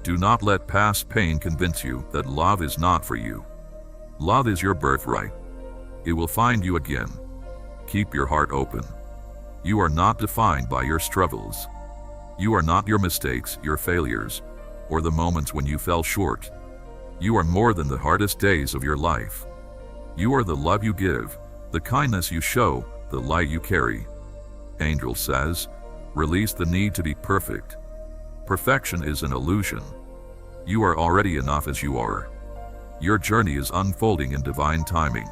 Do not let past pain convince you that love is not for you. Love is your birthright. It will find you again. Keep your heart open. You are not defined by your struggles. You are not your mistakes, your failures, or the moments when you fell short. You are more than the hardest days of your life. You are the love you give, the kindness you show, the light you carry. Angel says, release the need to be perfect. Perfection is an illusion. You are already enough as you are. Your journey is unfolding in divine timing.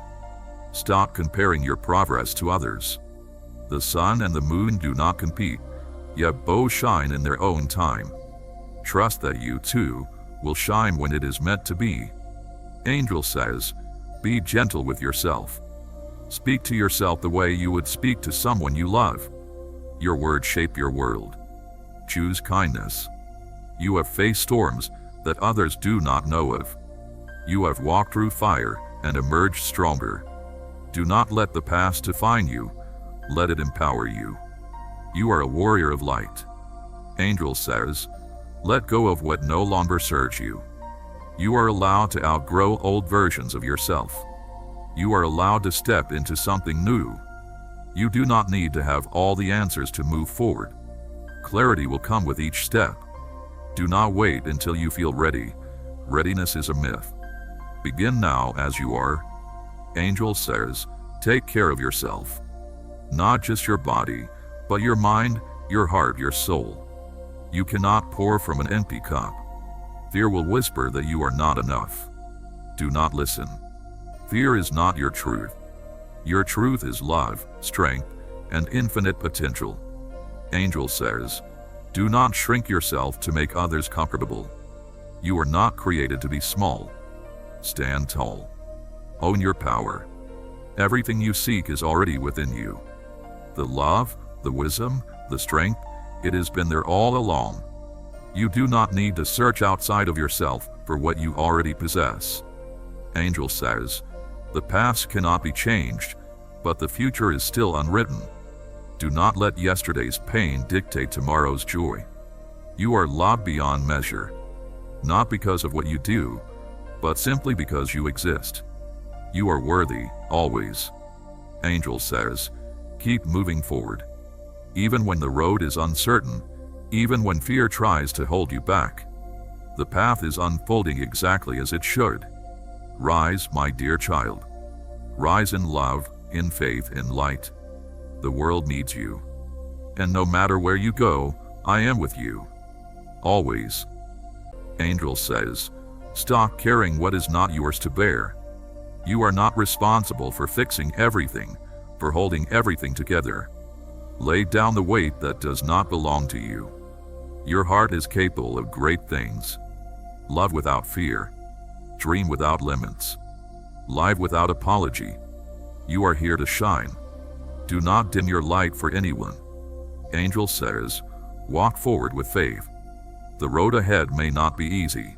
Stop comparing your progress to others. The sun and the moon do not compete, yet both shine in their own time. Trust that you, too, will shine when it is meant to be. Angel says, be gentle with yourself. Speak to yourself the way you would speak to someone you love. Your words shape your world. Choose kindness. You have faced storms that others do not know of. You have walked through fire and emerged stronger. Do not let the past define you. Let it empower you. You are a warrior of light. Angel says, let go of what no longer serves you. You are allowed to outgrow old versions of yourself. You are allowed to step into something new. You do not need to have all the answers to move forward. Clarity will come with each step. Do not wait until you feel ready. Readiness is a myth. Begin now as you are. Angel says, take care of yourself. Not just your body, but your mind, your heart, your soul. You cannot pour from an empty cup. Fear will whisper that you are not enough. Do not listen. Fear is not your truth. Your truth is love, strength, and infinite potential. Angel says, do not shrink yourself to make others comfortable. You are not created to be small. Stand tall. Own your power. Everything you seek is already within you. The love, the wisdom, the strength, it has been there all along. You do not need to search outside of yourself for what you already possess. Angel says, the past cannot be changed, but the future is still unwritten. Do not let yesterday's pain dictate tomorrow's joy. You are loved beyond measure, not because of what you do, but simply because you exist. You are worthy, always. Angel says, keep moving forward. Even when the road is uncertain, even when fear tries to hold you back, the path is unfolding exactly as it should. Rise, my dear child. Rise in love, in faith, in light. The world needs you. And no matter where you go, I am with you. Always. Angel says, stop carrying what is not yours to bear. You are not responsible for fixing everything, for holding everything together. Lay down the weight that does not belong to you. Your heart is capable of great things. Love without fear. Dream without limits. Live without apology. You are here to shine. Do not dim your light for anyone. Angel says, walk forward with faith. The road ahead may not be easy,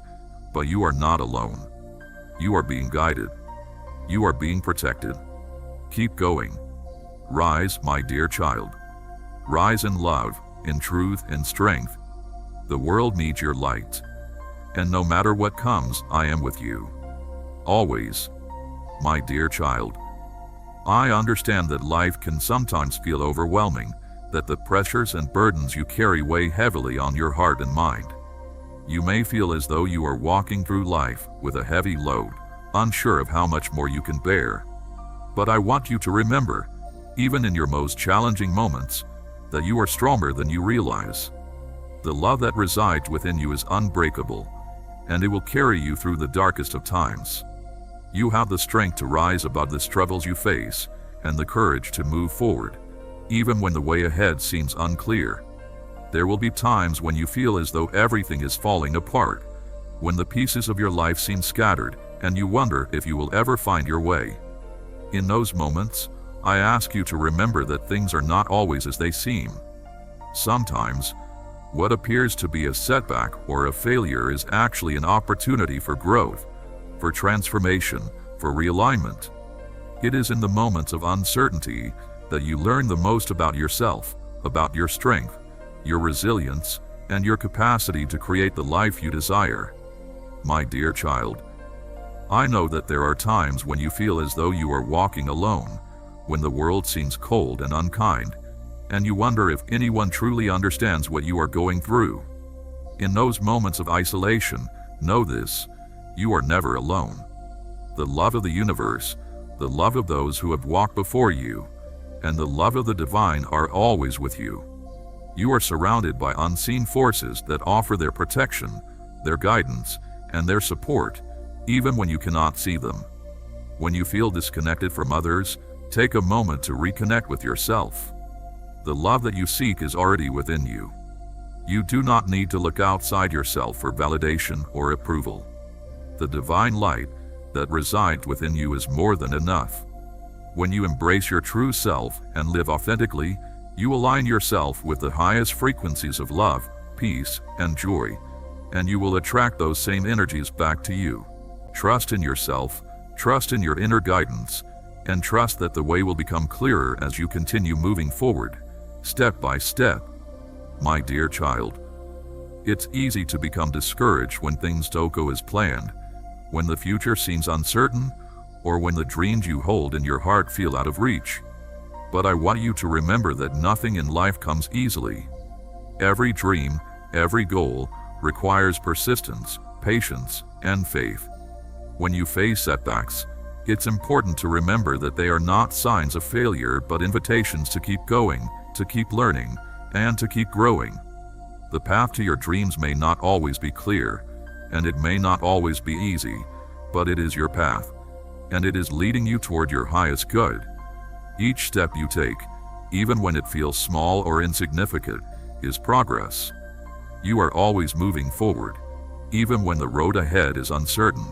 but you are not alone. You are being guided. You are being protected. Keep going. Rise, my dear child. Rise in love, in truth, and strength. The world needs your light. And no matter what comes, I am with you. Always. My dear child. I understand that life can sometimes feel overwhelming, that the pressures and burdens you carry weigh heavily on your heart and mind. You may feel as though you are walking through life with a heavy load, unsure of how much more you can bear. But I want you to remember, even in your most challenging moments, that you are stronger than you realize. The love that resides within you is unbreakable, and it will carry you through the darkest of times. You have the strength to rise above the struggles you face, and the courage to move forward, even when the way ahead seems unclear. There will be times when you feel as though everything is falling apart, when the pieces of your life seem scattered, and you wonder if you will ever find your way. In those moments, I ask you to remember that things are not always as they seem. Sometimes, what appears to be a setback or a failure is actually an opportunity for growth, for transformation, for realignment. It is in the moments of uncertainty that you learn the most about yourself, about your strength, your resilience, and your capacity to create the life you desire. My dear child, I know that there are times when you feel as though you are walking alone, when the world seems cold and unkind, and you wonder if anyone truly understands what you are going through. In those moments of isolation, know this: you are never alone. The love of the universe, the love of those who have walked before you, and the love of the divine are always with you. You are surrounded by unseen forces that offer their protection, their guidance, and their support, even when you cannot see them. When you feel disconnected from others, take a moment to reconnect with yourself. The love that you seek is already within you. You do not need to look outside yourself for validation or approval. The divine light that resides within you is more than enough. When you embrace your true self and live authentically, you align yourself with the highest frequencies of love, peace, and joy, and you will attract those same energies back to you. Trust in yourself, trust in your inner guidance, and trust that the way will become clearer as you continue moving forward, step by step. My dear child, it's easy to become discouraged when things don't go as planned, when the future seems uncertain, or when the dreams you hold in your heart feel out of reach. But I want you to remember that nothing in life comes easily. Every dream, every goal requires persistence, patience, and faith. When you face setbacks, it's important to remember that they are not signs of failure but invitations to keep going, to keep learning, and to keep growing. The path to your dreams may not always be clear, and it may not always be easy, but it is your path, and it is leading you toward your highest good. Each step you take, even when it feels small or insignificant, is progress. You are always moving forward, even when the road ahead is uncertain.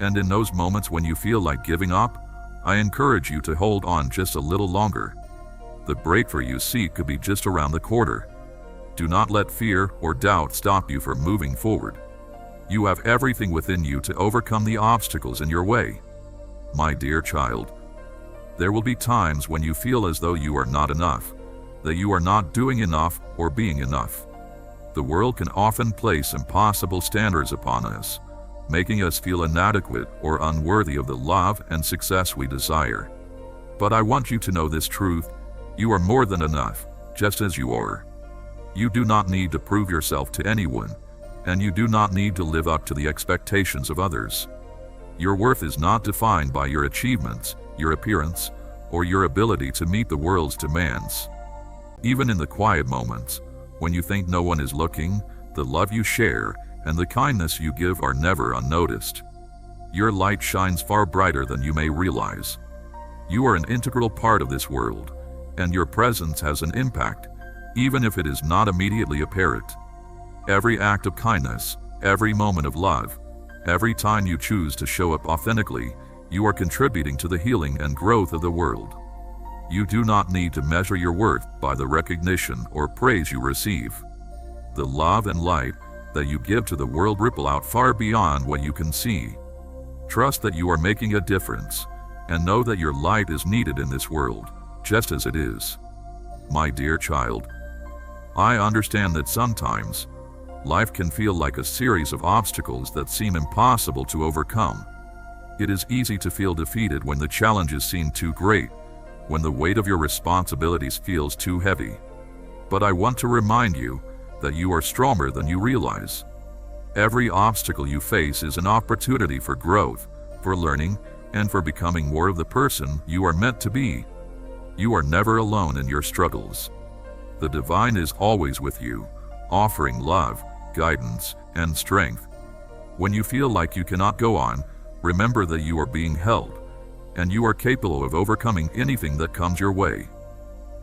And in those moments when you feel like giving up, I encourage you to hold on just a little longer. The breakthrough you seek could be just around the corner. Do not let fear or doubt stop you from moving forward. You have everything within you to overcome the obstacles in your way. My dear child, there will be times when you feel as though you are not enough, that you are not doing enough or being enough. The world can often place impossible standards upon us, making us feel inadequate or unworthy of the love and success we desire. But I want you to know this truth: you are more than enough, just as you are. You do not need to prove yourself to anyone, and you do not need to live up to the expectations of others. Your worth is not defined by your achievements, your appearance, or your ability to meet the world's demands. Even in the quiet moments, when you think no one is looking, the love you share and the kindness you give are never unnoticed. Your light shines far brighter than you may realize. You are an integral part of this world, and your presence has an impact, even if it is not immediately apparent. Every act of kindness, every moment of love, every time you choose to show up authentically, you are contributing to the healing and growth of the world. You do not need to measure your worth by the recognition or praise you receive. The love and light that you give to the world ripple out far beyond what you can see. Trust that you are making a difference, and know that your light is needed in this world, just as it is. My dear child, I understand that sometimes life can feel like a series of obstacles that seem impossible to overcome. It is easy to feel defeated when the challenges seem too great, when the weight of your responsibilities feels too heavy. But I want to remind you that you are stronger than you realize. Every obstacle you face is an opportunity for growth, for learning, and for becoming more of the person you are meant to be. You are never alone in your struggles. The divine is always with you, offering love, guidance, and strength. When you feel like you cannot go on, remember that you are being held, and you are capable of overcoming anything that comes your way.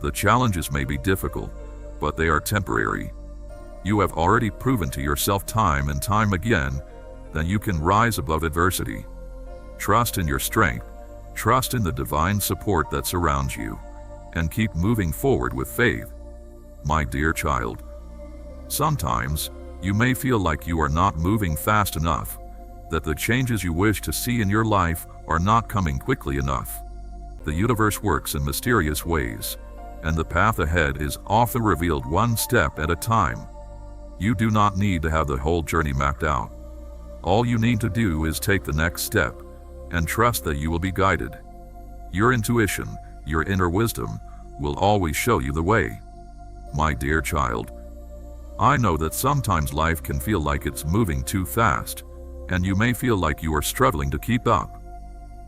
The challenges may be difficult, but they are temporary. You have already proven to yourself time and time again that you can rise above adversity. Trust in your strength, trust in the divine support that surrounds you, and keep moving forward with faith. My dear child, sometimes you may feel like you are not moving fast enough, that the changes you wish to see in your life are not coming quickly enough. The universe works in mysterious ways, and the path ahead is often revealed one step at a time. You do not need to have the whole journey mapped out. All you need to do is take the next step and trust that you will be guided. Your intuition, your inner wisdom, will always show you the way. My dear child, I know that sometimes life can feel like it's moving too fast, and you may feel like you are struggling to keep up.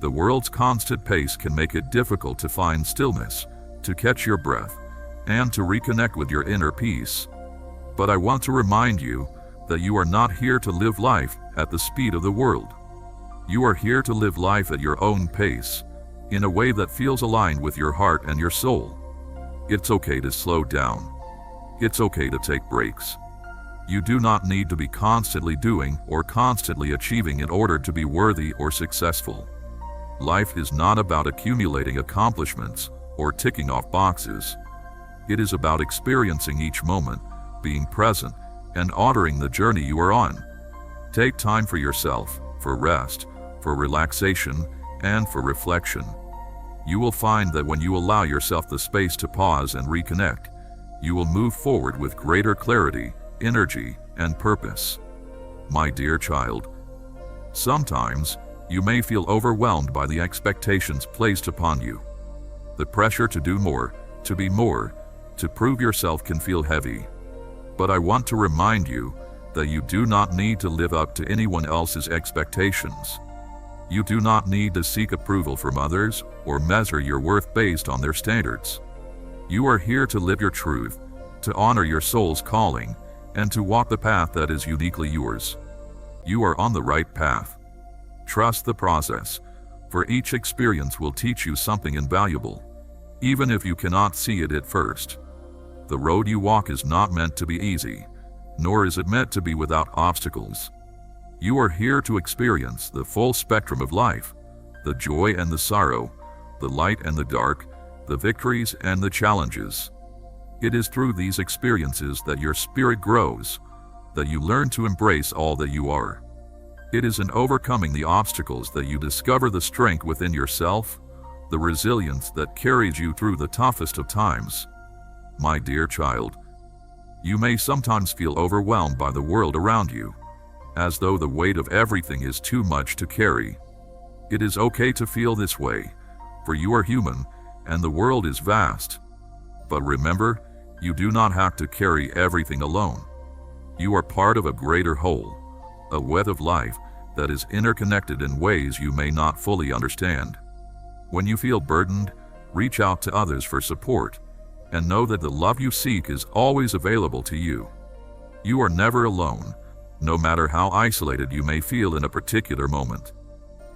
The world's constant pace can make it difficult to find stillness, to catch your breath, and to reconnect with your inner peace. But I want to remind you that you are not here to live life at the speed of the world. You are here to live life at your own pace, in a way that feels aligned with your heart and your soul. It's okay to slow down. It's okay to take breaks. You do not need to be constantly doing or constantly achieving in order to be worthy or successful. Life is not about accumulating accomplishments or ticking off boxes. It is about experiencing each moment, being present, and honoring the journey you are on. Take time for yourself, for rest, for relaxation, and for reflection. You will find that when you allow yourself the space to pause and reconnect, you will move forward with greater clarity, energy, and purpose. My dear child, sometimes you may feel overwhelmed by the expectations placed upon you. The pressure to do more, to be more, to prove yourself can feel heavy. But I want to remind you that you do not need to live up to anyone else's expectations. You do not need to seek approval from others or measure your worth based on their standards. You are here to live your truth, to honor your soul's calling, and to walk the path that is uniquely yours. You are on the right path. Trust the process, for each experience will teach you something invaluable, even if you cannot see it at first. The road you walk is not meant to be easy, nor is it meant to be without obstacles. You are here to experience the full spectrum of life, the joy and the sorrow, the light and the dark, the victories and the challenges. It is through these experiences that your spirit grows, that you learn to embrace all that you are. It is in overcoming the obstacles that you discover the strength within yourself, the resilience that carries you through the toughest of times. My dear child, you may sometimes feel overwhelmed by the world around you, as though the weight of everything is too much to carry. It is okay to feel this way, for you are human, and the world is vast. But remember, you do not have to carry everything alone. You are part of a greater whole, a web of life that is interconnected in ways you may not fully understand. When you feel burdened, reach out to others for support, and know that the love you seek is always available to you. You are never alone, no matter how isolated you may feel in a particular moment.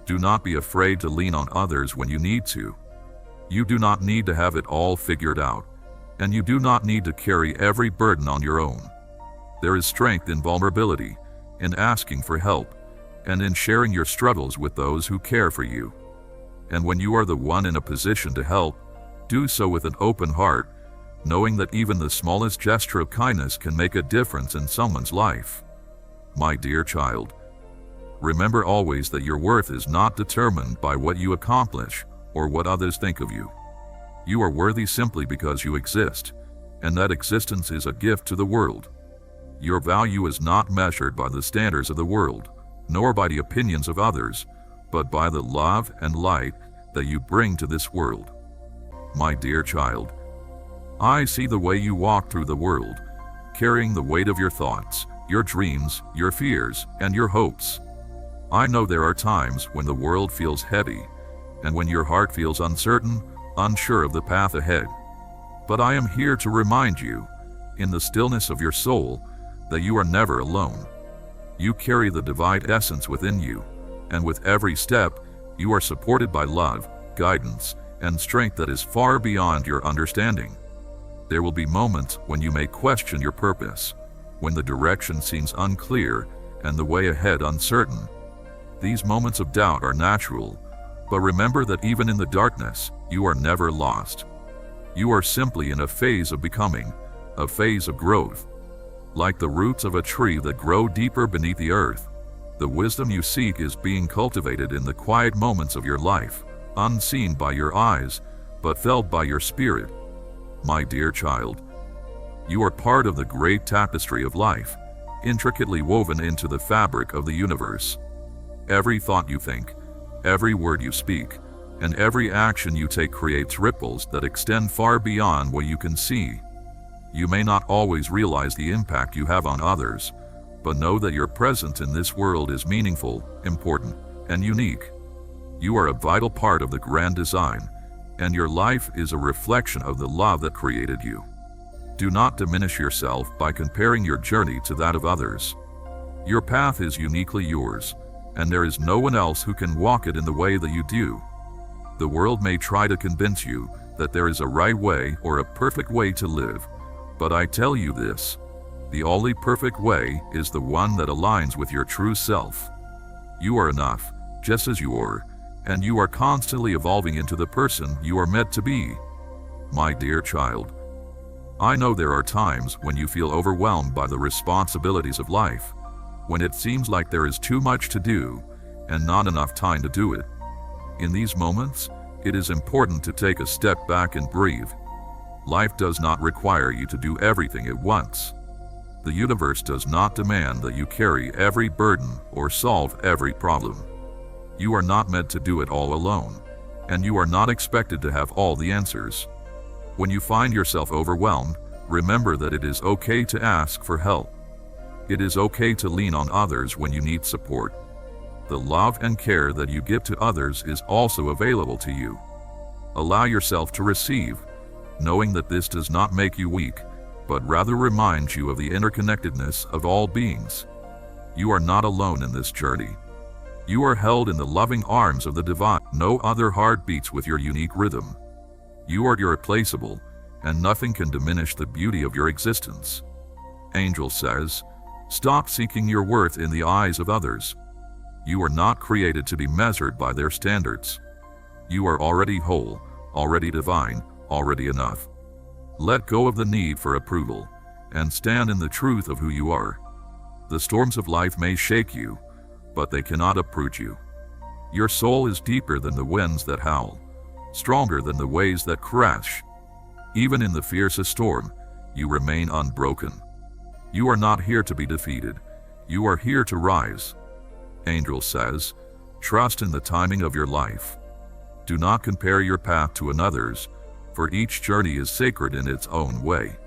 Do not be afraid to lean on others when you need to. You do not need to have it all figured out, and you do not need to carry every burden on your own. There is strength in vulnerability, in asking for help, and in sharing your struggles with those who care for you. And when you are the one in a position to help, do so with an open heart, knowing that even the smallest gesture of kindness can make a difference in someone's life. My dear child, remember always that your worth is not determined by what you accomplish or what others think of you. You are worthy simply because you exist, and that existence is a gift to the world. Your value is not measured by the standards of the world, nor by the opinions of others, but by the love and light that you bring to this world. My dear child, I see the way you walk through the world, carrying the weight of your thoughts, your dreams, your fears, and your hopes. I know there are times when the world feels heavy, and when your heart feels uncertain, unsure of the path ahead. But I am here to remind you, in the stillness of your soul, that you are never alone. You carry the divine essence within you, and with every step, you are supported by love, guidance, and strength that is far beyond your understanding. There will be moments when you may question your purpose, when the direction seems unclear and the way ahead uncertain. These moments of doubt are natural, but remember that even in the darkness, you are never lost. You are simply in a phase of becoming, a phase of growth. Like the roots of a tree that grow deeper beneath the earth, the wisdom you seek is being cultivated in the quiet moments of your life, unseen by your eyes, but felt by your spirit. My dear child, you are part of the great tapestry of life, intricately woven into the fabric of the universe. Every thought you think, every word you speak, and every action you take creates ripples that extend far beyond what you can see. You may not always realize the impact you have on others, but know that your presence in this world is meaningful, important, and unique. You are a vital part of the grand design, and your life is a reflection of the love that created you. Do not diminish yourself by comparing your journey to that of others. Your path is uniquely yours, and there is no one else who can walk it in the way that you do. The world may try to convince you that there is a right way or a perfect way to live, but I tell you this: the only perfect way is the one that aligns with your true self. You are enough, just as you are, and you are constantly evolving into the person you are meant to be. My dear child, I know there are times when you feel overwhelmed by the responsibilities of life, when it seems like there is too much to do and not enough time to do it. In these moments, it is important to take a step back and breathe. Life does not require you to do everything at once. The universe does not demand that you carry every burden or solve every problem. You are not meant to do it all alone, and you are not expected to have all the answers. When you find yourself overwhelmed, remember that it is okay to ask for help. It is okay to lean on others when you need support. The love and care that you give to others is also available to you. Allow yourself to receive, knowing that this does not make you weak, but rather reminds you of the interconnectedness of all beings. You are not alone in this journey. You are held in the loving arms of the divine. No other heart beats with your unique rhythm. You are irreplaceable, and nothing can diminish the beauty of your existence. Angel says, stop seeking your worth in the eyes of others. You are not created to be measured by their standards. You are already whole, already divine, already enough. Let go of the need for approval, and stand in the truth of who you are. The storms of life may shake you, but they cannot uproot you. Your soul is deeper than the winds that howl, stronger than the waves that crash. Even in the fiercest storm, you remain unbroken. You are not here to be defeated. You are here to rise. Angel says, trust in the timing of your life. Do not compare your path to another's, for each journey is sacred in its own way.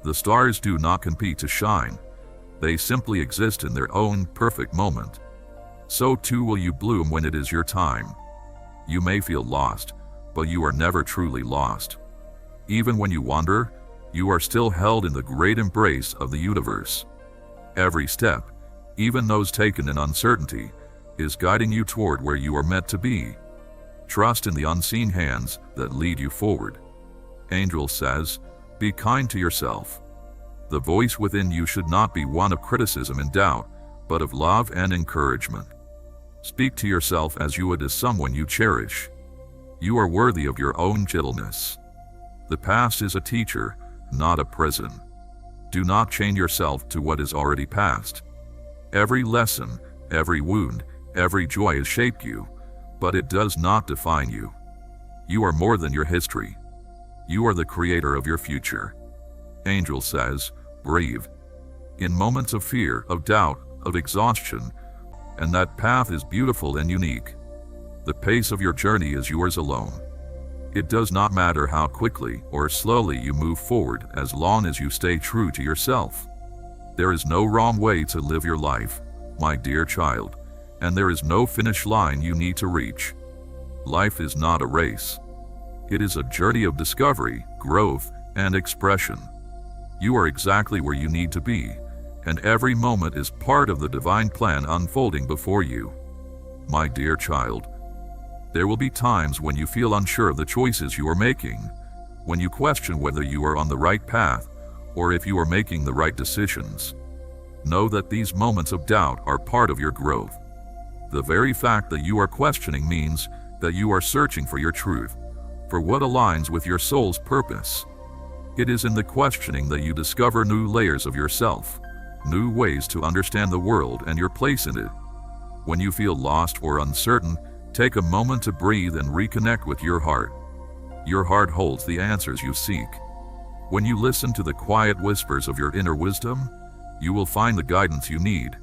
The stars do not compete to shine. They simply exist in their own perfect moment. So too will you bloom when it is your time. You may feel lost, but you are never truly lost. Even when you wander, you are still held in the great embrace of the universe. Every step, even those taken in uncertainty, is guiding you toward where you are meant to be. Trust in the unseen hands that lead you forward. Angel says, be kind to yourself. The voice within you should not be one of criticism and doubt, but of love and encouragement. Speak to yourself as you would to someone you cherish. You are worthy of your own gentleness. The past is a teacher, not a prison. Do not chain yourself to what is already past. Every lesson, every wound, every joy has shaped you, but it does not define you. You are more than your history. You are the creator of your future. Angel says, breathe. In moments of fear, of doubt, of exhaustion, and that path is beautiful and unique. The pace of your journey is yours alone. It does not matter how quickly or slowly you move forward as long as you stay true to yourself. There is no wrong way to live your life, my dear child, and there is no finish line you need to reach. Life is not a race. It is a journey of discovery, growth, and expression. You are exactly where you need to be, and every moment is part of the divine plan unfolding before you. My dear child, there will be times when you feel unsure of the choices you are making, when you question whether you are on the right path or if you are making the right decisions. Know that these moments of doubt are part of your growth. The very fact that you are questioning means that you are searching for your truth, for what aligns with your soul's purpose. It is in the questioning that you discover new layers of yourself, new ways to understand the world and your place in it. When you feel lost or uncertain, take a moment to breathe and reconnect with your heart. Your heart holds the answers you seek. When you listen to the quiet whispers of your inner wisdom, You will find the guidance you need.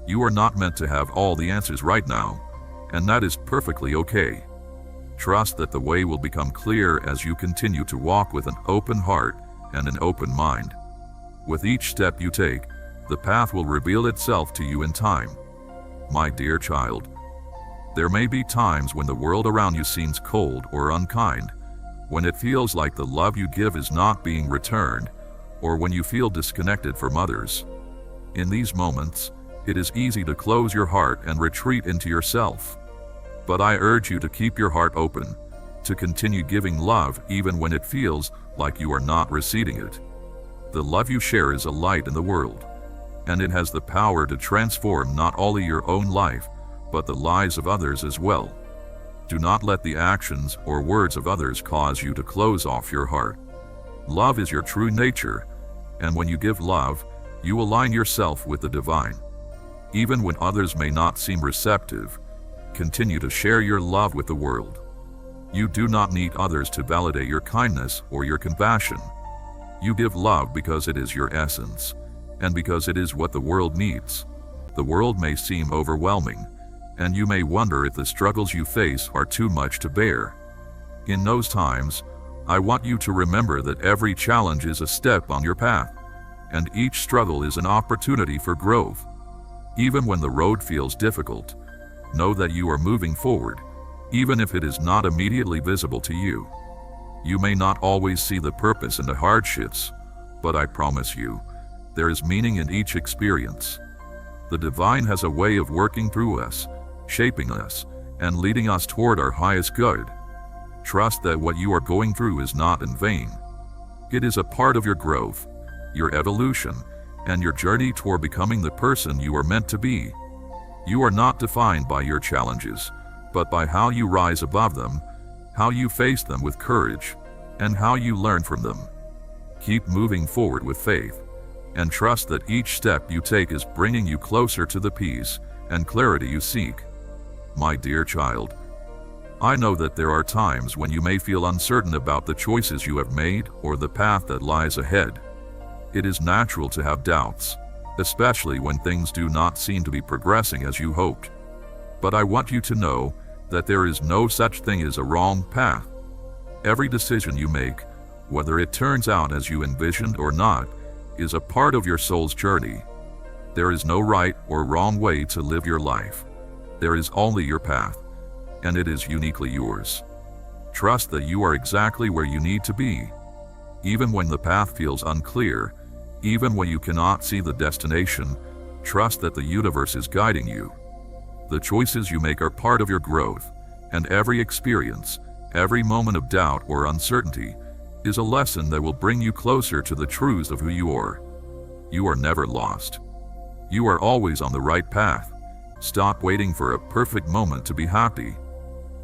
You are not meant to have all the answers right now, and that is perfectly okay. Trust that the way will become clear as you continue to walk with an open heart and an open mind. With each step you take, the path will reveal itself to you in time. My dear child, there may be times when the world around you seems cold or unkind, when it feels like the love you give is not being returned, or when you feel disconnected from others. In these moments, it is easy to close your heart and retreat into yourself. But I urge you to keep your heart open, to continue giving love even when it feels like you are not receiving it. The love you share is a light in the world, and it has the power to transform not only your own life, but the lives of others as well. Do not let the actions or words of others cause you to close off your heart. Love is your true nature, and when you give love, you align yourself with the divine. Even when others may not seem receptive, continue to share your love with the world. You do not need others to validate your kindness or your compassion. You give love because it is your essence, and because it is what the world needs. The world may seem overwhelming, and you may wonder if the struggles you face are too much to bear. In those times, I want you to remember that every challenge is a step on your path, and each struggle is an opportunity for growth. Even when the road feels difficult, know that you are moving forward, even if it is not immediately visible to you. You may not always see the purpose in the hardships, but I promise you, there is meaning in each experience. The divine has a way of working through us, shaping us, and leading us toward our highest good. Trust that what you are going through is not in vain. It is a part of your growth, your evolution, and your journey toward becoming the person you are meant to be. You are not defined by your challenges, but by how you rise above them, how you face them with courage, and how you learn from them. Keep moving forward with faith, and trust that each step you take is bringing you closer to the peace and clarity you seek. My dear child, I know that there are times when you may feel uncertain about the choices you have made or the path that lies ahead. It is natural to have doubts, especially when things do not seem to be progressing as you hoped. But I want you to know that there is no such thing as a wrong path. Every decision you make, whether it turns out as you envisioned or not, is a part of your soul's journey. There is no right or wrong way to live your life. There is only your path, and it is uniquely yours. Trust that you are exactly where you need to be. Even when the path feels unclear, even when you cannot see the destination, trust that the universe is guiding you. The choices you make are part of your growth, and every experience, every moment of doubt or uncertainty, is a lesson that will bring you closer to the truths of who you are. You are never lost. You are always on the right path. Stop waiting for a perfect moment to be happy.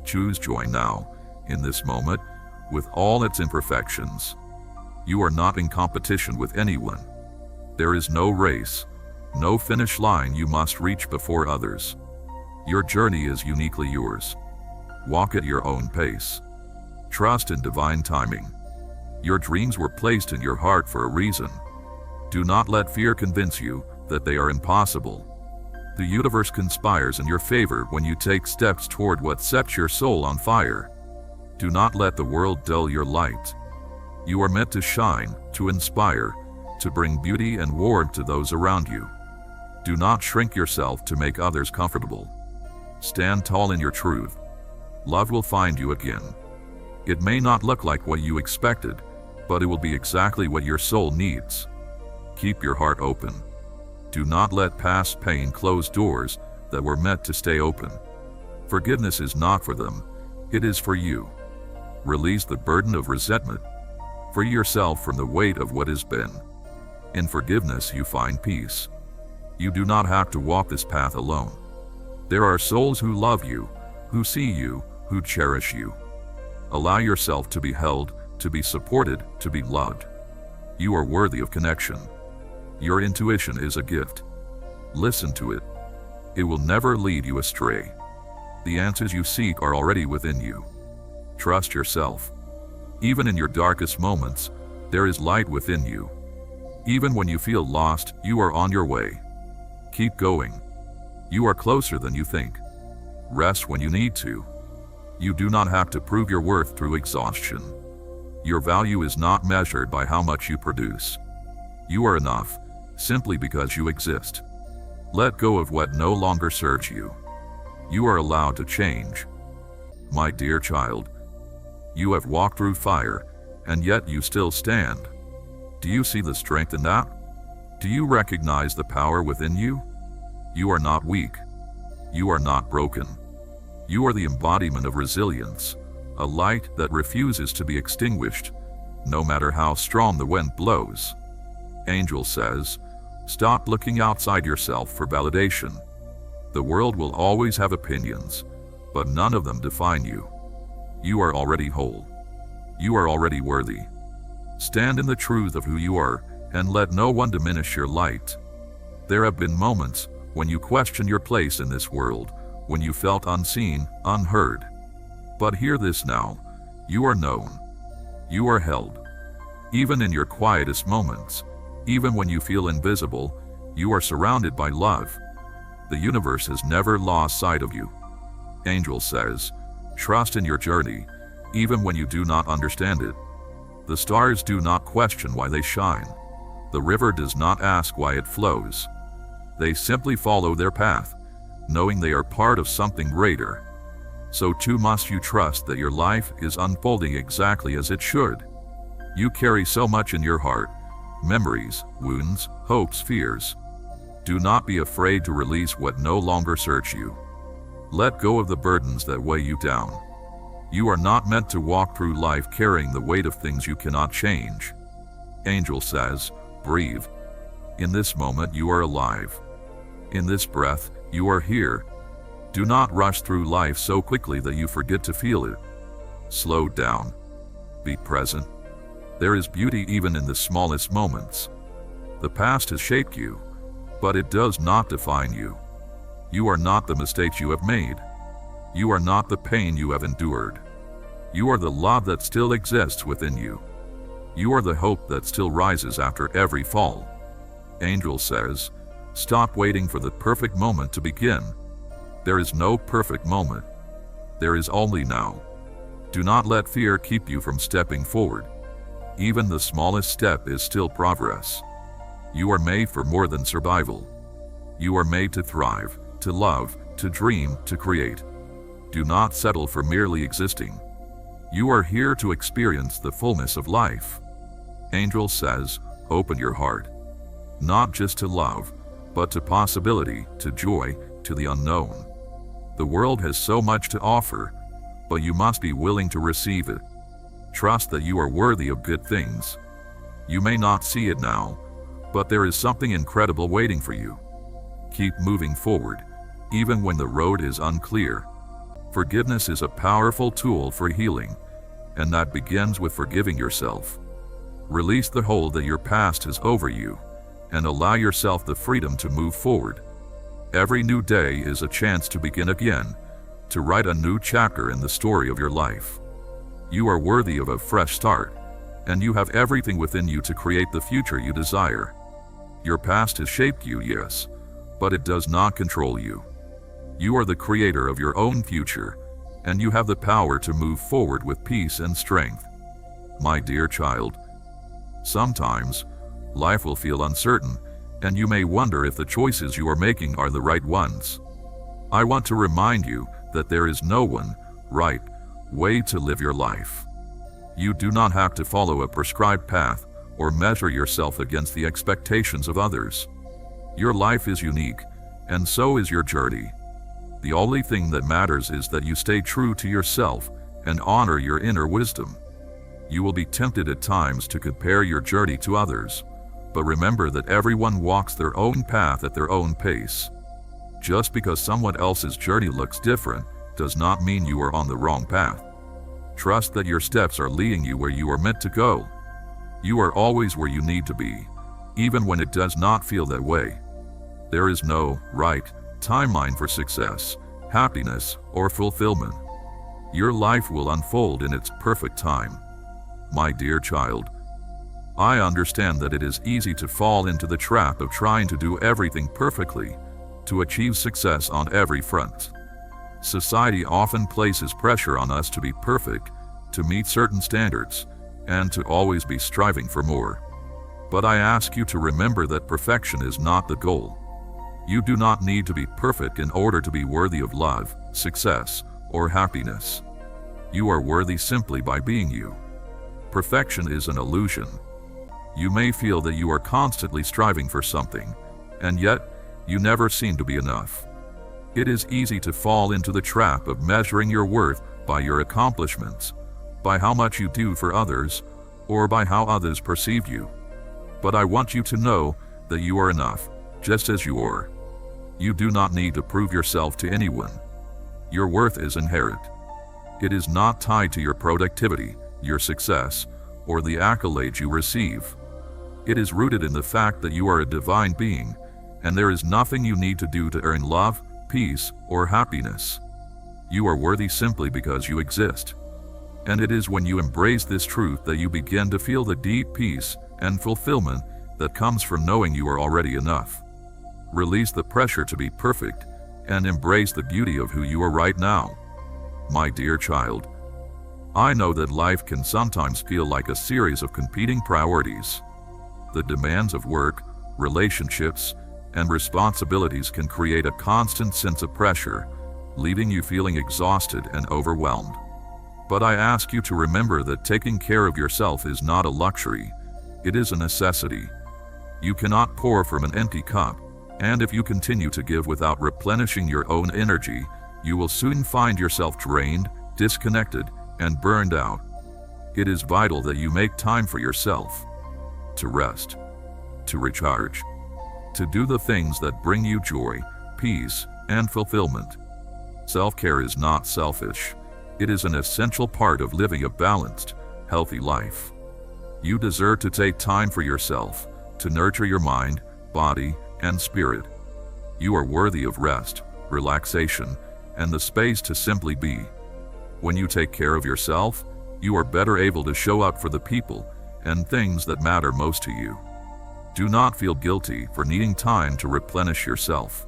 Choose joy now, in this moment, with all its imperfections. You are not in competition with anyone. There is no race, no finish line you must reach before others. Your journey is uniquely yours. Walk at your own pace. Trust in divine timing. Your dreams were placed in your heart for a reason. Do not let fear convince you that they are impossible. The universe conspires in your favor when you take steps toward what sets your soul on fire. Do not let the world dull your light. You are meant to shine, to inspire, to bring beauty and warmth to those around you. Do not shrink yourself to make others comfortable. Stand tall in your truth. Love will find you again. It may not look like what you expected, but it will be exactly what your soul needs. Keep your heart open. Do not let past pain close doors that were meant to stay open. Forgiveness is not for them, it is for you. Release the burden of resentment. Free yourself from the weight of what has been. In forgiveness you find peace. You do not have to walk this path alone. There are souls who love you, who see you, who cherish you. Allow yourself to be held, to be supported, to be loved. You are worthy of connection. Your intuition is a gift. Listen to it. It will never lead you astray. The answers you seek are already within you. Trust yourself. Even in your darkest moments, there is light within you. Even when you feel lost, you are on your way. Keep going. You are closer than you think. Rest when you need to. You do not have to prove your worth through exhaustion. Your value is not measured by how much you produce. You are enough, simply because you exist. Let go of what no longer serves you. You are allowed to change. My dear child, you have walked through fire, and yet you still stand. Do you see the strength in that? Do you recognize the power within you? You are not weak. You are not broken. You are the embodiment of resilience, a light that refuses to be extinguished, no matter how strong the wind blows. Angel says, stop looking outside yourself for validation. The world will always have opinions, but none of them define you. You are already whole. You are already worthy. Stand in the truth of who you are and let no one diminish your light. There have been moments when you questioned your place in this world, when you felt unseen, unheard. But hear this now, you are known. You are held. Even in your quietest moments, even when you feel invisible, you are surrounded by love. The universe has never lost sight of you. Angel says, trust in your journey, even when you do not understand it. The stars do not question why they shine. The river does not ask why it flows. They simply follow their path, knowing they are part of something greater. So too must you trust that your life is unfolding exactly as it should. You carry so much in your heart, memories, wounds, hopes, fears. Do not be afraid to release what no longer serves you. Let go of the burdens that weigh you down. You are not meant to walk through life carrying the weight of things you cannot change. Angel says, breathe. In this moment you are alive. In this breath, you are here. Do not rush through life so quickly that you forget to feel it. Slow down. Be present. There is beauty even in the smallest moments. The past has shaped you, but it does not define you. You are not the mistakes you have made. You are not the pain you have endured. You are the love that still exists within you. You are the hope that still rises after every fall. Angel says, stop waiting for the perfect moment to begin. There is no perfect moment. There is only now. Do not let fear keep you from stepping forward. Even the smallest step is still progress. You are made for more than survival. You are made to thrive, to love, to dream, to create. Do not settle for merely existing. You are here to experience the fullness of life. Angel says, open your heart. Not just to love, but to possibility, to joy, to the unknown. The world has so much to offer, but you must be willing to receive it. Trust that you are worthy of good things. You may not see it now, but there is something incredible waiting for you. Keep moving forward, even when the road is unclear. Forgiveness is a powerful tool for healing, and that begins with forgiving yourself. Release the hold that your past has over you, and allow yourself the freedom to move forward. Every new day is a chance to begin again, to write a new chapter in the story of your life. You are worthy of a fresh start, and you have everything within you to create the future you desire. Your past has shaped you, yes, but it does not control you. You are the creator of your own future, and you have the power to move forward with peace and strength. My dear child, sometimes life will feel uncertain, and you may wonder if the choices you are making are the right ones. I want to remind you that there is no one right way to live your life. You do not have to follow a prescribed path or measure yourself against the expectations of others. Your life is unique, and so is your journey. The only thing that matters is that you stay true to yourself and honor your inner wisdom. You will be tempted at times to compare your journey to others, but remember that everyone walks their own path at their own pace. Just because someone else's journey looks different does not mean you are on the wrong path. Trust that your steps are leading you where you are meant to go. You are always where you need to be, even when it does not feel that way. There is no right timeline for success, happiness, or fulfillment. Your life will unfold in its perfect time. My dear child, I understand that it is easy to fall into the trap of trying to do everything perfectly, to achieve success on every front. Society often places pressure on us to be perfect, to meet certain standards, and to always be striving for more. But I ask you to remember that perfection is not the goal. You do not need to be perfect in order to be worthy of love, success, or happiness. You are worthy simply by being you. Perfection is an illusion. You may feel that you are constantly striving for something, and yet you never seem to be enough. It is easy to fall into the trap of measuring your worth by your accomplishments, by how much you do for others, or by how others perceive you. But I want you to know that you are enough, just as you are. You do not need to prove yourself to anyone. Your worth is inherent. It is not tied to your productivity, your success, or the accolades you receive. It is rooted in the fact that you are a divine being, and there is nothing you need to do to earn love, peace, or happiness. You are worthy simply because you exist. And it is when you embrace this truth that you begin to feel the deep peace and fulfillment that comes from knowing you are already enough. Release the pressure to be perfect and embrace the beauty of who you are right now. My dear child, I know that life can sometimes feel like a series of competing priorities. The demands of work, relationships, and responsibilities can create a constant sense of pressure, leaving you feeling exhausted and overwhelmed. But I ask you to remember that taking care of yourself is not a luxury, it is a necessity. You cannot pour from an empty cup, and if you continue to give without replenishing your own energy, you will soon find yourself drained, disconnected, and burned out. It is vital that you make time for yourself, to rest, to recharge, to do the things that bring you joy, peace, and fulfillment. Self-care is not selfish. It is an essential part of living a balanced, healthy life. You deserve to take time for yourself, to nurture your mind, body, and spirit. You are worthy of rest, relaxation, and the space to simply be. When you take care of yourself, you are better able to show up for the people and things that matter most to you. Do not feel guilty for needing time to replenish yourself.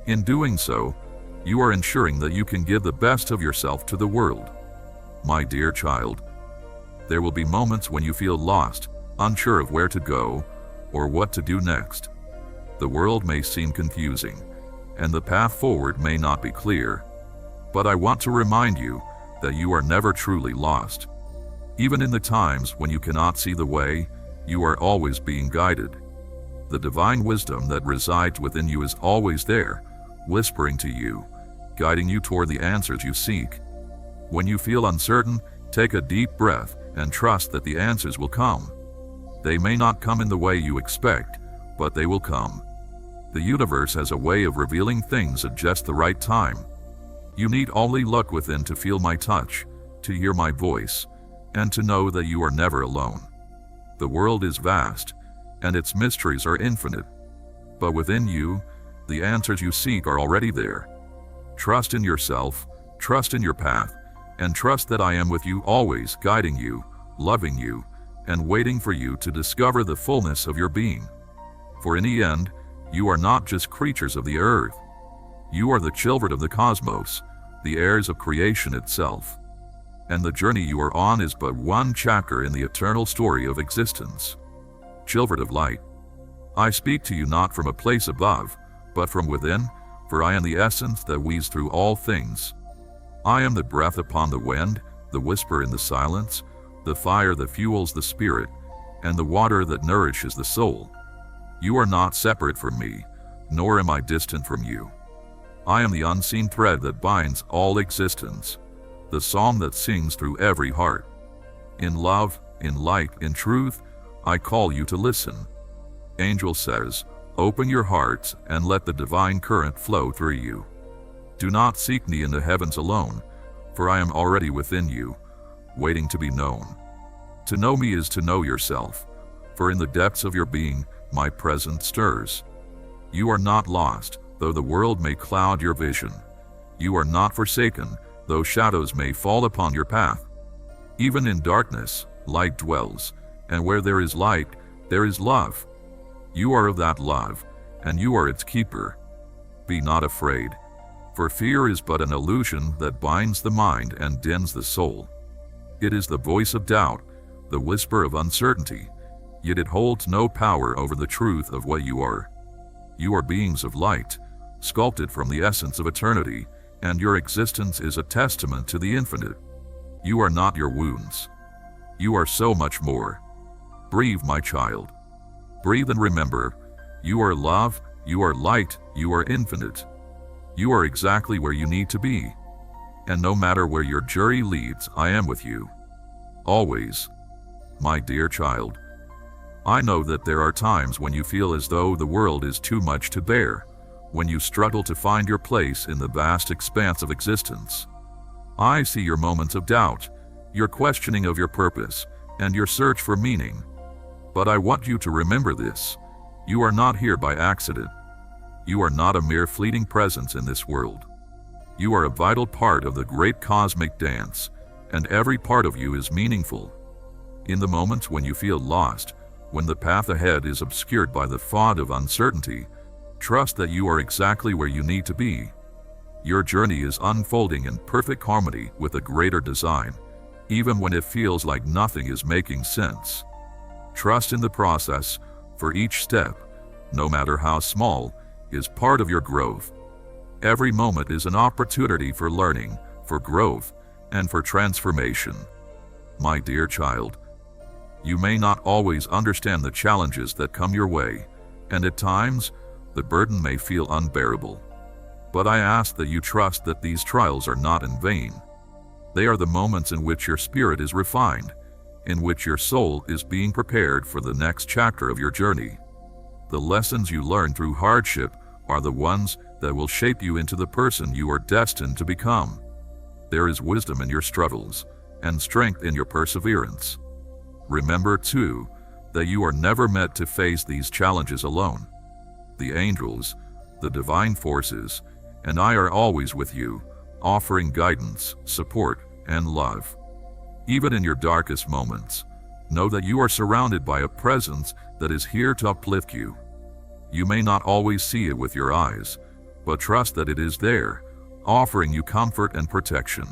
In doing so, you are ensuring that you can give the best of yourself to the world. My dear child, there will be moments when you feel lost, unsure of where to go or what to do next. The world may seem confusing, and the path forward may not be clear. But I want to remind you that you are never truly lost. Even in the times when you cannot see the way, you are always being guided. The divine wisdom that resides within you is always there, whispering to you, guiding you toward the answers you seek. When you feel uncertain, take a deep breath and trust that the answers will come. They may not come in the way you expect, but they will come. The universe has a way of revealing things at just the right time. You need only look within to feel my touch, to hear my voice, and to know that you are never alone. The world is vast, and its mysteries are infinite. But within you, the answers you seek are already there. Trust in yourself, trust in your path, and trust that I am with you always, guiding you, loving you, and waiting for you to discover the fullness of your being. For in the end, you are not just creatures of the earth. You are the children of the cosmos, the heirs of creation itself. And the journey you are on is but one chapter in the eternal story of existence. Children of light, I speak to you not from a place above, but from within, for I am the essence that weaves through all things. I am the breath upon the wind, the whisper in the silence, the fire that fuels the spirit, and the water that nourishes the soul. You are not separate from me, nor am I distant from you. I am the unseen thread that binds all existence, the psalm that sings through every heart. In love, in light, in truth, I call you to listen. Angel says, open your hearts and let the divine current flow through you. Do not seek me in the heavens alone, for I am already within you, waiting to be known. To know me is to know yourself, for in the depths of your being, my presence stirs. You are not lost, though the world may cloud your vision. You are not forsaken, though shadows may fall upon your path. Even in darkness, light dwells, And where there is light, there is love. You are of that love, and you are its keeper. Be not afraid, for fear is but an illusion that binds the mind and dens the soul. It is the voice of doubt, the whisper of uncertainty, yet it holds no power over the truth of what you are. You are beings of light, sculpted from the essence of eternity, and your existence is a testament to the infinite. You are not your wounds. You are so much more. Breathe, my child. Breathe and remember, you are love, you are light, you are infinite. You are exactly where you need to be. And no matter where your journey leads, I am with you. Always. My dear child, I know that there are times when you feel as though the world is too much to bear, when you struggle to find your place in the vast expanse of existence. I see your moments of doubt, your questioning of your purpose, and your search for meaning. But I want you to remember this. You are not here by accident. You are not a mere fleeting presence in this world. You are a vital part of the great cosmic dance, and every part of you is meaningful. In the moments when you feel lost, when the path ahead is obscured by the fog of uncertainty, trust that you are exactly where you need to be. Your journey is unfolding in perfect harmony with a greater design, even when it feels like nothing is making sense. Trust in the process, for each step, no matter how small, is part of your growth. Every moment is an opportunity for learning, for growth, and for transformation. My dear child, you may not always understand the challenges that come your way, and at times, the burden may feel unbearable. But I ask that you trust that these trials are not in vain. They are the moments in which your spirit is refined, in which your soul is being prepared for the next chapter of your journey. The lessons you learn through hardship are the ones that will shape you into the person you are destined to become. There is wisdom in your struggles and strength in your perseverance. Remember, too, that you are never meant to face these challenges alone. The angels, the divine forces, and I are always with you, offering guidance, support, and love. Even in your darkest moments, know that you are surrounded by a presence that is here to uplift you. You may not always see it with your eyes, but trust that it is there, offering you comfort and protection.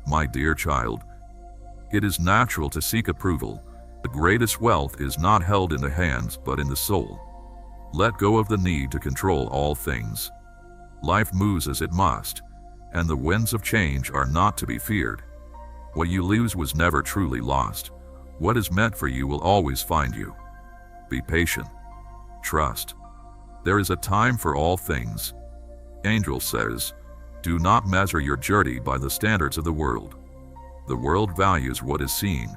My dear child, it is natural to seek approval. The greatest wealth is not held in the hands but in the soul. Let go of the need to control all things. Life moves as it must, and the winds of change are not to be feared. What you lose was never truly lost. What is meant for you will always find you. Be patient. Trust. There is a time for all things. Angel says, do not measure your journey by the standards of the world. The world values what is seen,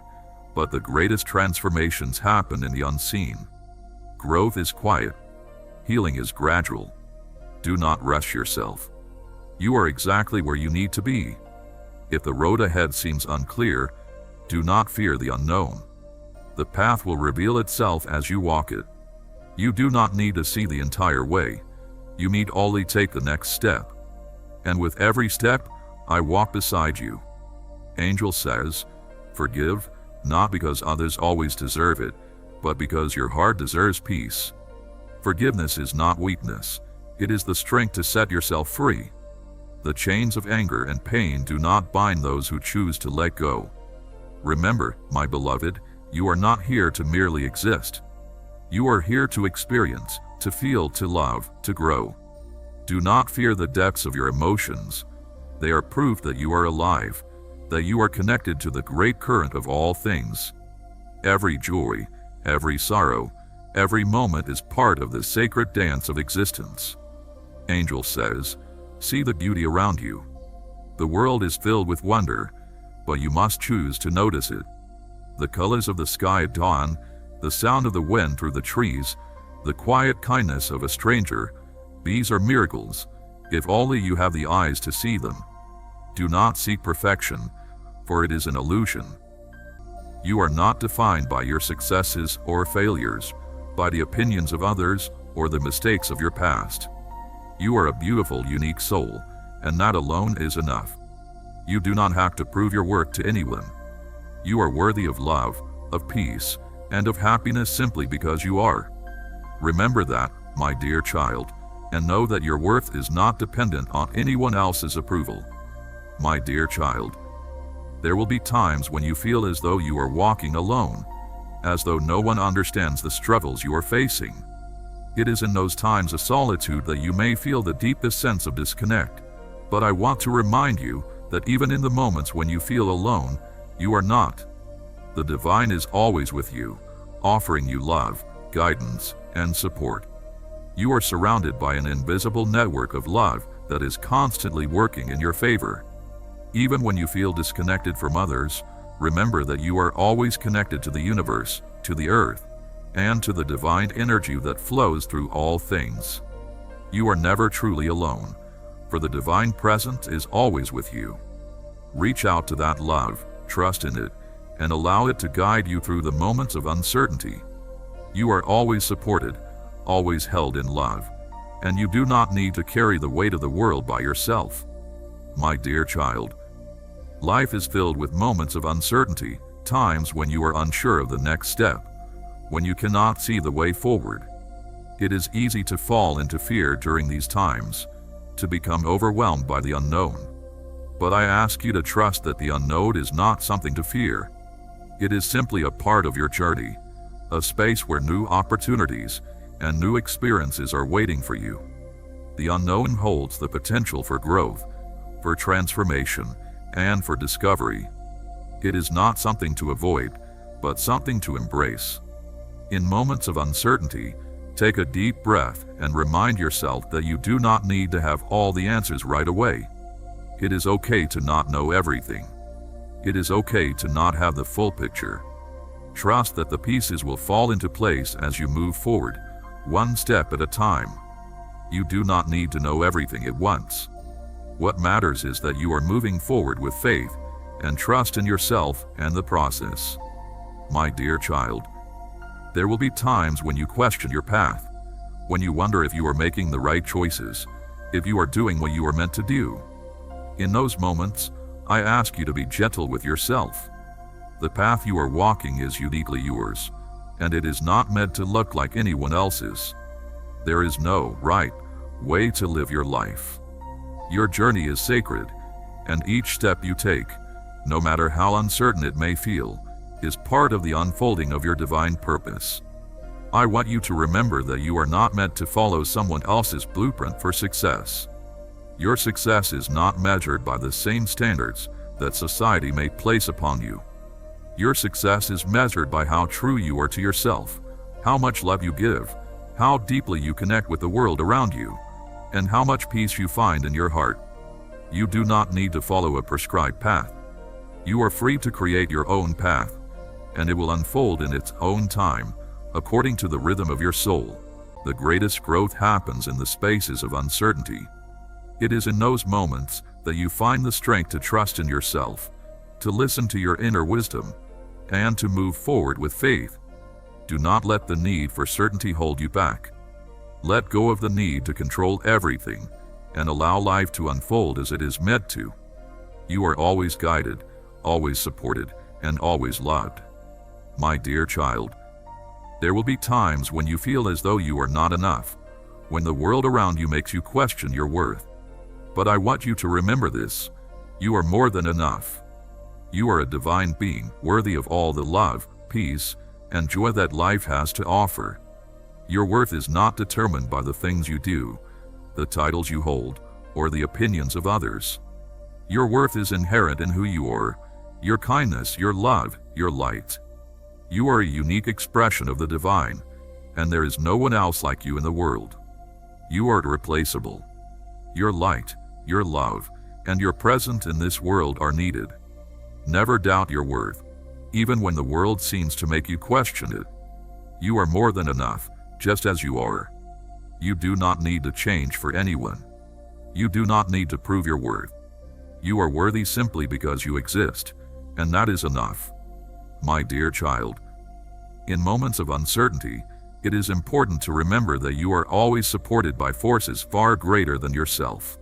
but the greatest transformations happen in the unseen. Growth is quiet. Healing is gradual. Do not rush yourself. You are exactly where you need to be. If the road ahead seems unclear, do not fear the unknown. The path will reveal itself as you walk it. You do not need to see the entire way. You need only take the next step. And with every step, I walk beside you. Angel says, forgive, not because others always deserve it, but because your heart deserves peace. Forgiveness is not weakness. It is the strength to set yourself free. The chains of anger and pain do not bind those who choose to let go. Remember, my beloved, you are not here to merely exist. You are here to experience, to feel, to love, to grow. Do not fear the depths of your emotions. They are proof that you are alive, that you are connected to the great current of all things. Every joy, every sorrow, every moment is part of the sacred dance of existence. Angel says, see the beauty around you. The world is filled with wonder, but you must choose to notice it. The colors of the sky at dawn, the sound of the wind through the trees, the quiet kindness of a stranger, these are miracles, if only you have the eyes to see them. Do not seek perfection, for it is an illusion. You are not defined by your successes or failures, by the opinions of others, or the mistakes of your past. You are a beautiful, unique soul, and that alone is enough. You do not have to prove your worth to anyone. You are worthy of love, of peace, and of happiness simply because you are. Remember that, my dear child, and know that your worth is not dependent on anyone else's approval. My dear child, there will be times when you feel as though you are walking alone, as though no one understands the struggles you are facing. It is in those times of solitude that you may feel the deepest sense of disconnect. But I want to remind you that even in the moments when you feel alone, you are not. The divine is always with you, offering you love, guidance, and support. You are surrounded by an invisible network of love that is constantly working in your favor. Even when you feel disconnected from others, remember that you are always connected to the universe, to the earth, and to the divine energy that flows through all things. You are never truly alone, for the divine presence is always with you. Reach out to that love, trust in it, and allow it to guide you through the moments of uncertainty. You are always supported, always held in love, and you do not need to carry the weight of the world by yourself. My dear child, life is filled with moments of uncertainty, times when you are unsure of the next step, when you cannot see the way forward. It is easy to fall into fear during these times, to become overwhelmed by the unknown. But I ask you to trust that the unknown is not something to fear. It is simply a part of your journey, a space where new opportunities and new experiences are waiting for you. The unknown holds the potential for growth, for transformation, and for discovery. It is not something to avoid, but something to embrace. In moments of uncertainty, take a deep breath and remind yourself that you do not need to have all the answers right away. It is okay to not know everything. It is okay to not have the full picture. Trust that the pieces will fall into place as you move forward, one step at a time. You do not need to know everything at once. What matters is that you are moving forward with faith and trust in yourself and the process. My dear child, there will be times when you question your path, when you wonder if you are making the right choices, if you are doing what you are meant to do. In those moments, I ask you to be gentle with yourself. The path you are walking is uniquely yours, and it is not meant to look like anyone else's. There is no right way to live your life. Your journey is sacred, and each step you take, no matter how uncertain it may feel, is part of the unfolding of your divine purpose. I want you to remember that you are not meant to follow someone else's blueprint for success. Your success is not measured by the same standards that society may place upon you. Your success is measured by how true you are to yourself, how much love you give, how deeply you connect with the world around you, and how much peace you find in your heart. You do not need to follow a prescribed path. You are free to create your own path, and it will unfold in its own time, according to the rhythm of your soul. The greatest growth happens in the spaces of uncertainty. It is in those moments that you find the strength to trust in yourself, to listen to your inner wisdom, and to move forward with faith. Do not let the need for certainty hold you back. Let go of the need to control everything and allow life to unfold as it is meant to. You are always guided, always supported, and always loved. My dear child, there will be times when you feel as though you are not enough, when the world around you makes you question your worth. But I want you to remember this: you are more than enough. You are a divine being, worthy of all the love, peace, and joy that life has to offer. Your worth is not determined by the things you do, the titles you hold, or the opinions of others. Your worth is inherent in who you are, your kindness, your love, your light. You are a unique expression of the divine, and there is no one else like you in the world. You are irreplaceable. Your light, your love, and your presence in this world are needed. Never doubt your worth, even when the world seems to make you question it. You are more than enough, just as you are. You do not need to change for anyone. You do not need to prove your worth. You are worthy simply because you exist, and that is enough. My dear child, in moments of uncertainty, it is important to remember that you are always supported by forces far greater than yourself.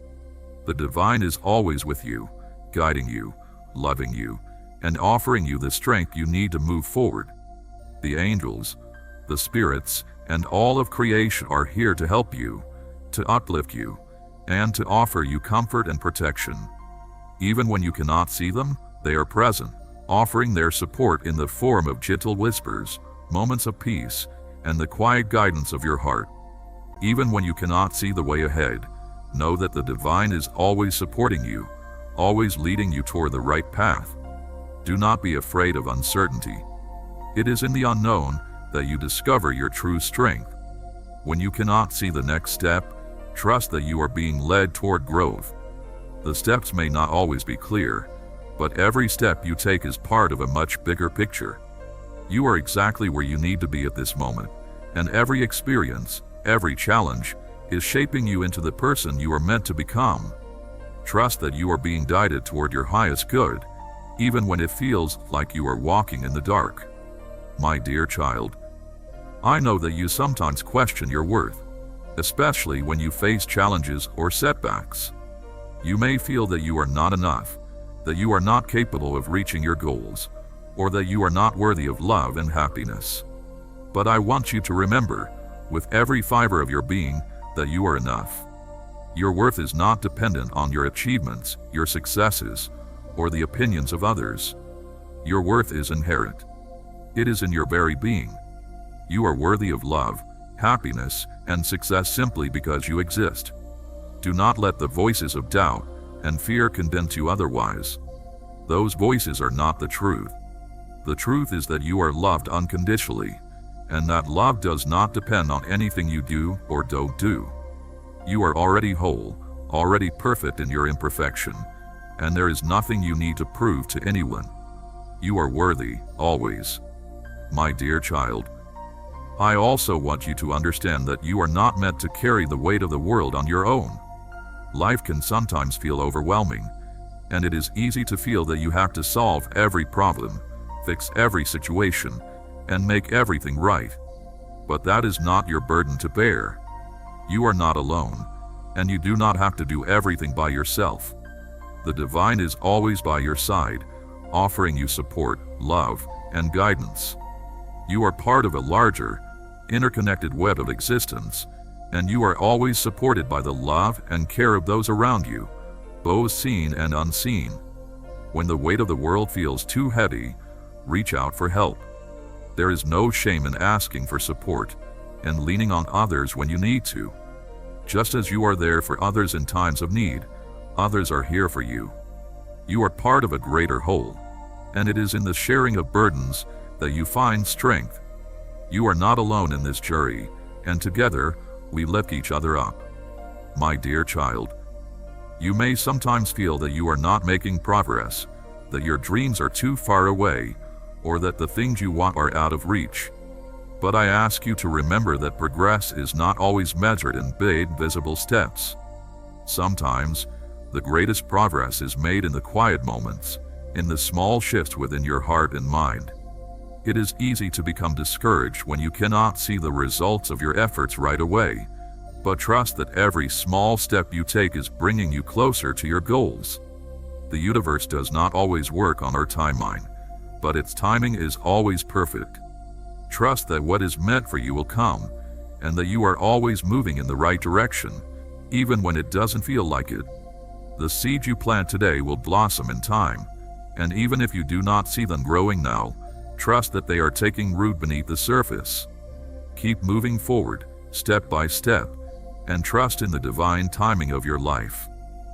The divine is always with you, guiding you, loving you, and offering you the strength you need to move forward. The angels, the spirits, and all of creation are here to help you, to uplift you, and to offer you comfort and protection. Even when you cannot see them, they are present, offering their support in the form of gentle whispers, moments of peace, and the quiet guidance of your heart. Even when you cannot see the way ahead, know that the divine is always supporting you, always leading you toward the right path. Do not be afraid of uncertainty. It is in the unknown that you discover your true strength. When you cannot see the next step, trust that you are being led toward growth. The steps may not always be clear, but every step you take is part of a much bigger picture. You are exactly where you need to be at this moment, and every experience, every challenge, is shaping you into the person you are meant to become. Trust that you are being guided toward your highest good, even when it feels like you are walking in the dark. My dear child, I know that you sometimes question your worth, especially when you face challenges or setbacks. You may feel that you are not enough, that you are not capable of reaching your goals, or that you are not worthy of love and happiness. But I want you to remember, with every fiber of your being, that you are enough. Your worth is not dependent on your achievements, your successes, or the opinions of others. Your worth is inherent. It is in your very being. You are worthy of love, happiness, and success simply because you exist. Do not let the voices of doubt and fear convince you otherwise. Those voices are not the truth. The truth is that you are loved unconditionally, and that love does not depend on anything you do or don't do. You are already whole, already perfect in your imperfection, and there is nothing you need to prove to anyone. You are worthy, always. My dear child, I also want you to understand that you are not meant to carry the weight of the world on your own. Life can sometimes feel overwhelming, and it is easy to feel that you have to solve every problem, fix every situation, and make everything right. But that is not your burden to bear. You are not alone, and you do not have to do everything by yourself. The divine is always by your side, offering you support, love, and guidance. You are part of a larger, interconnected web of existence, and you are always supported by the love and care of those around you, both seen and unseen. When the weight of the world feels too heavy, reach out for help. There is no shame in asking for support and leaning on others when you need to. Just as you are there for others in times of need, others are here for you. You are part of a greater whole, and it is in the sharing of burdens that you find strength. You are not alone in this journey, and together we lift each other up. My dear child, you may sometimes feel that you are not making progress, that your dreams are too far away, or that the things you want are out of reach. But I ask you to remember that progress is not always measured in big, visible steps. Sometimes, the greatest progress is made in the quiet moments, in the small shifts within your heart and mind. It is easy to become discouraged when you cannot see the results of your efforts right away, but trust that every small step you take is bringing you closer to your goals. The universe does not always work on our timeline, but its timing is always perfect. Trust that what is meant for you will come, and that you are always moving in the right direction, even when it doesn't feel like it. The seeds you plant today will blossom in time, and even if you do not see them growing now, trust that they are taking root beneath the surface. Keep moving forward, step by step, and trust in the divine timing of your life.